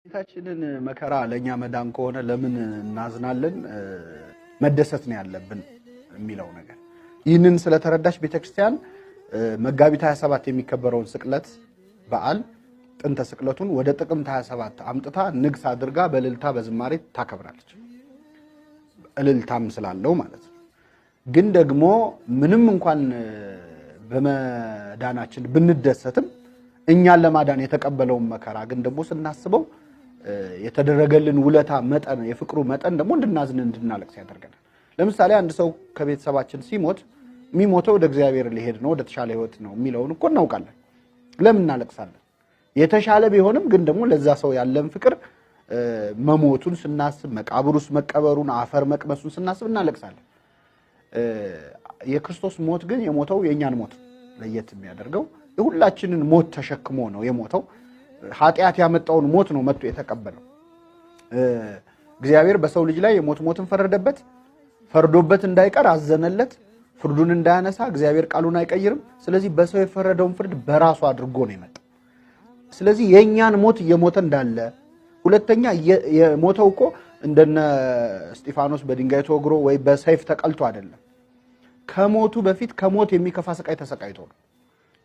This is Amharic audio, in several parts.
ታችንን መከራ ለኛ መዳን ከሆነ ለምን እናዝናለን? መደሰት ነው ያለብን የሚለው ነገር ይህንን ስለተረዳች ቤተክርስቲያን መጋቢት 27 የሚከበረውን ስቅለት በዓል ጥንተ ስቅለቱን ወደ ጥቅምት 27 አምጥታ ንግስ አድርጋ በእልልታ በዝማሬ ታከብራለች። እልልታም ስላለው ማለት ነው። ግን ደግሞ ምንም እንኳን በመዳናችን ብንደሰትም እኛን ለማዳን የተቀበለውን መከራ ግን ደግሞ ስናስበው የተደረገልን ውለታ መጠን የፍቅሩ መጠን ደግሞ እንድናዝን እንድናለቅስ ያደርገናል። ለምሳሌ አንድ ሰው ከቤተሰባችን ሲሞት የሚሞተው ወደ እግዚአብሔር ሊሄድ ነው ወደ ተሻለ ህይወት ነው የሚለውን እኮ እናውቃለን። ለምን እናለቅሳለን? የተሻለ ቢሆንም ግን ደግሞ ለዛ ሰው ያለን ፍቅር መሞቱን ስናስብ መቃብሩስ መቀበሩን አፈር መቅመሱን ስናስብ እናለቅሳለን። የክርስቶስ ሞት ግን የሞተው የኛን ሞት ለየት የሚያደርገው የሁላችንን ሞት ተሸክሞ ነው የሞተው። ኃጢአት ያመጣውን ሞት ነው መጥቶ የተቀበለው። እግዚአብሔር በሰው ልጅ ላይ ሞትን ፈረደበት። ፈርዶበት እንዳይቀር አዘነለት። ፍርዱን እንዳያነሳ እግዚአብሔር ቃሉን አይቀይርም። ስለዚህ በሰው የፈረደውን ፍርድ በራሱ አድርጎ ነው የመጣው። ስለዚህ የኛን ሞት እየሞተ እንዳለ ሁለተኛ የሞተው እኮ እንደነ እስጢፋኖስ በድንጋይ ተወግሮ ወይ በሰይፍ ተቀልቶ አይደለም። ከሞቱ በፊት ከሞት የሚከፋ ስቃይ ተሰቃይቶ ነው።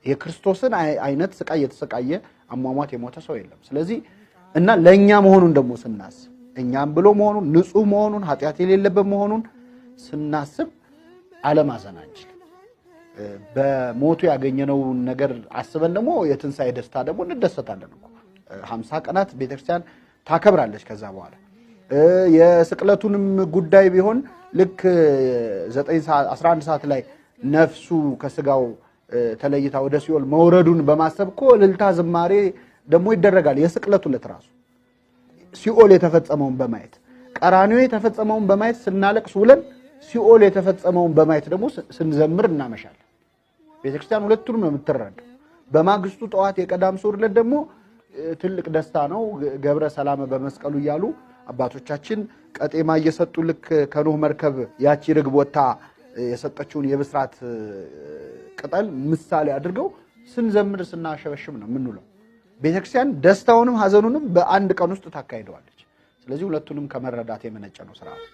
የክርስቶስን አይነት ስቃይ የተሰቃየ አሟሟት የሞተ ሰው የለም። ስለዚህ እና ለኛ መሆኑን ደግሞ ስናስብ እኛም ብሎ መሆኑን ንጹህ መሆኑን ኃጢአት የሌለበት መሆኑን ስናስብ አለማዘን አንችልም። በሞቱ ያገኘነው ነገር አስበን ደግሞ የትንሳኤ ደስታ ደግሞ እንደሰታለን እኮ 50 ቀናት ቤተክርስቲያን ታከብራለች። ከዛ በኋላ የስቅለቱንም ጉዳይ ቢሆን ልክ 11 ሰዓት ላይ ነፍሱ ከስጋው ተለይታ ወደ ሲኦል መውረዱን በማሰብ እኮ እልልታ ዝማሬ ደግሞ ይደረጋል። የስቅለቱ ዕለት ራሱ ሲኦል የተፈጸመውን በማየት ቀራንዮ የተፈጸመውን በማየት ስናለቅስ ውለን ሲኦል የተፈጸመውን በማየት ደግሞ ስንዘምር እናመሻለን። ቤተክርስቲያን ሁለቱንም ነው የምትረዳው። በማግስቱ ጠዋት የቀዳም ስዑር ዕለት ደግሞ ትልቅ ደስታ ነው። ገብረ ሰላም በመስቀሉ እያሉ አባቶቻችን ቀጤማ እየሰጡ ልክ ከኖህ መርከብ ያቺ ርግብ ወጣ የሰጠችውን የብስራት ቅጠል ምሳሌ አድርገው ስንዘምር ስናሸበሽም ነው የምንውለው። ቤተክርስቲያን ደስታውንም ሐዘኑንም በአንድ ቀን ውስጥ ታካሂደዋለች። ስለዚህ ሁለቱንም ከመረዳት የመነጨ ነው ስርዓቱ።